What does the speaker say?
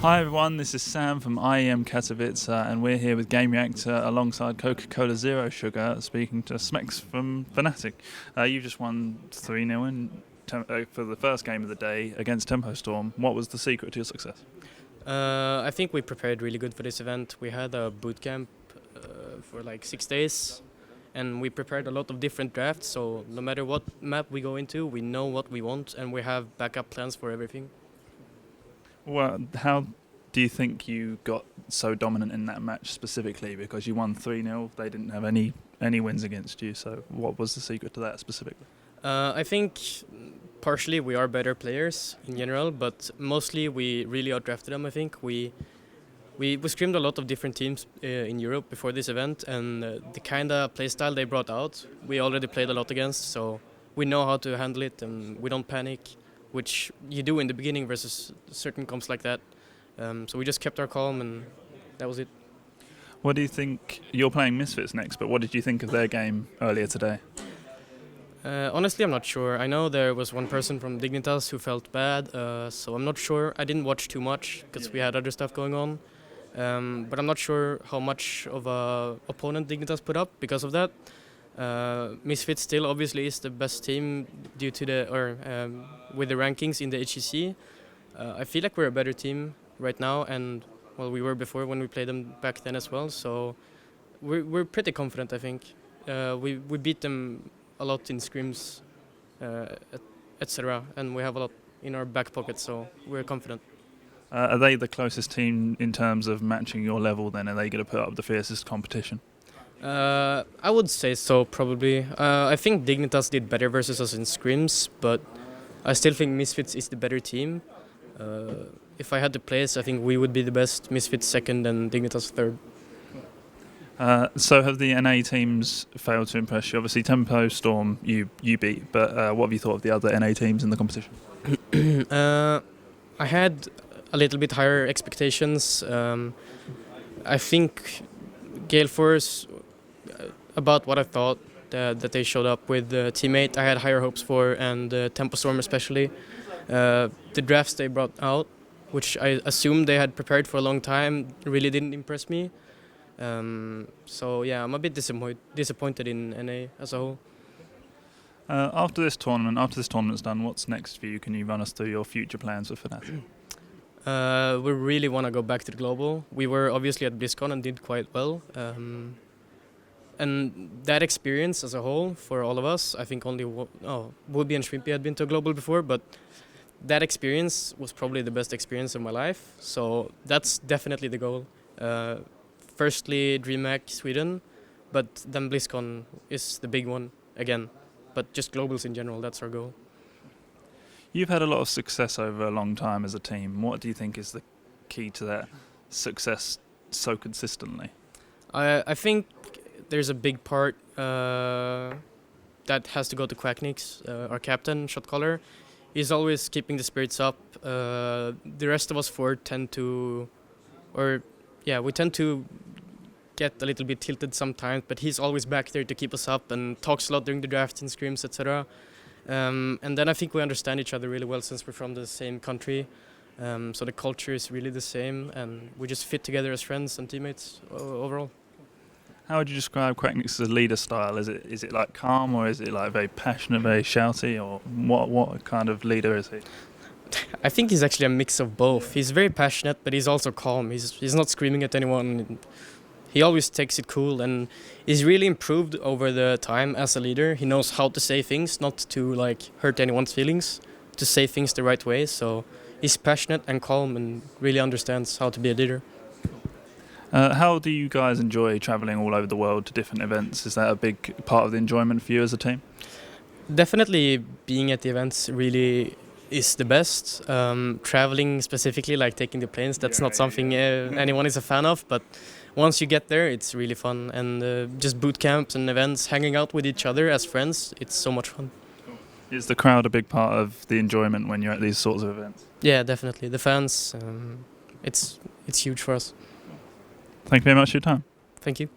Hi everyone, this is Sam from IEM Katowice and we're here with Gamereactor alongside Coca-Cola Zero Sugar speaking to Smex from Fnatic. You just won 3-0 for the first game of the day against Tempo Storm. What was the secret to your success? I think we prepared really good for this event. We had a boot camp for like 6 days and we prepared a lot of different drafts, so no matter what map we go into, we know what we want and we have backup plans for everything. Well, how do you think you got so dominant in that match specifically? Because you won 3-0, they didn't have any wins against you, so what was the secret to that specifically? I think partially we are better players in general, but mostly we really outdrafted them. I think we scrimmed a lot of different teams in Europe before this event, and the kind of playstyle they brought out, we already played a lot against, so we know how to handle it and we don't panic, which you do in the beginning versus certain comps like that. So we just kept our calm and that was it. What do you think? You're playing Misfits next, but what did you think of their game earlier today? Honestly, I'm not sure. I know there was one person from Dignitas who felt bad, so I'm not sure. I didn't watch too much because we had other stuff going on. But I'm not sure how much of a opponent Dignitas put up because of that. Misfits still obviously is the best team due to with the rankings in the HEC. I feel like we're a better team right now, and well, we were before when we played them back then as well. So we're pretty confident. I think we beat them a lot in scrims, etc. And we have a lot in our back pocket, so we're confident. Are they the closest team in terms of matching your level? Then are they going to put up the fiercest competition? I would say so, probably. I think Dignitas did better versus us in scrims, but I still think Misfits is the better team. If I had to place, I think we would be the best, Misfits second and Dignitas third. So have the NA teams failed to impress you? Obviously Tempo Storm you beat, but what have you thought of the other NA teams in the competition? I had a little bit higher expectations. I think Gale Force, about what I thought, that they showed up with the teammate I had higher hopes for, and Tempo Storm especially. The drafts they brought out, which I assumed they had prepared for a long time, really didn't impress me. So yeah, I'm a bit disappointed in NA as a whole. After this tournament's done, what's next for you? Can you run us through your future plans for Fnatic? We really want to go back to the global. We were obviously at BlizzCon and did quite well. And that experience as a whole for all of us, I think only Wooby and Shrimpy had been to a global before, but that experience was probably the best experience of my life. So that's definitely the goal. Firstly, DreamHack Sweden, but then BlizzCon is the big one again. But just globals in general, that's our goal. You've had a lot of success over a long time as a team. What do you think is the key to that success so consistently? I think there's a big part that has to go to Quacknix, our captain, shot caller. He's always keeping the spirits up. The rest of us four tend to get a little bit tilted sometimes, but he's always back there to keep us up and talks a lot during the drafts and scrims, etc. And then I think we understand each other really well since we're from the same country. So the culture is really the same, and we just fit together as friends and teammates overall. How would you describe Quacknix's leader style? Is it like calm, or is it like very passionate, very shouty, or what kind of leader is he? I think he's actually a mix of both. He's very passionate, but he's also calm. He's not screaming at anyone. He always takes it cool, and he's really improved over the time as a leader. He knows how to say things, not to like hurt anyone's feelings, to say things the right way. So he's passionate and calm and really understands how to be a leader. How do you guys enjoy travelling all over the world to different events? Is that a big part of the enjoyment for you as a team? Definitely being at the events really is the best. Traveling specifically, like taking the planes, that's not something anyone is a fan of, but once you get there, it's really fun. And just boot camps and events, hanging out with each other as friends, it's so much fun. Is the crowd a big part of the enjoyment when you're at these sorts of events? Yeah, definitely. The fans, it's huge for us. Thank you very much for your time. Thank you.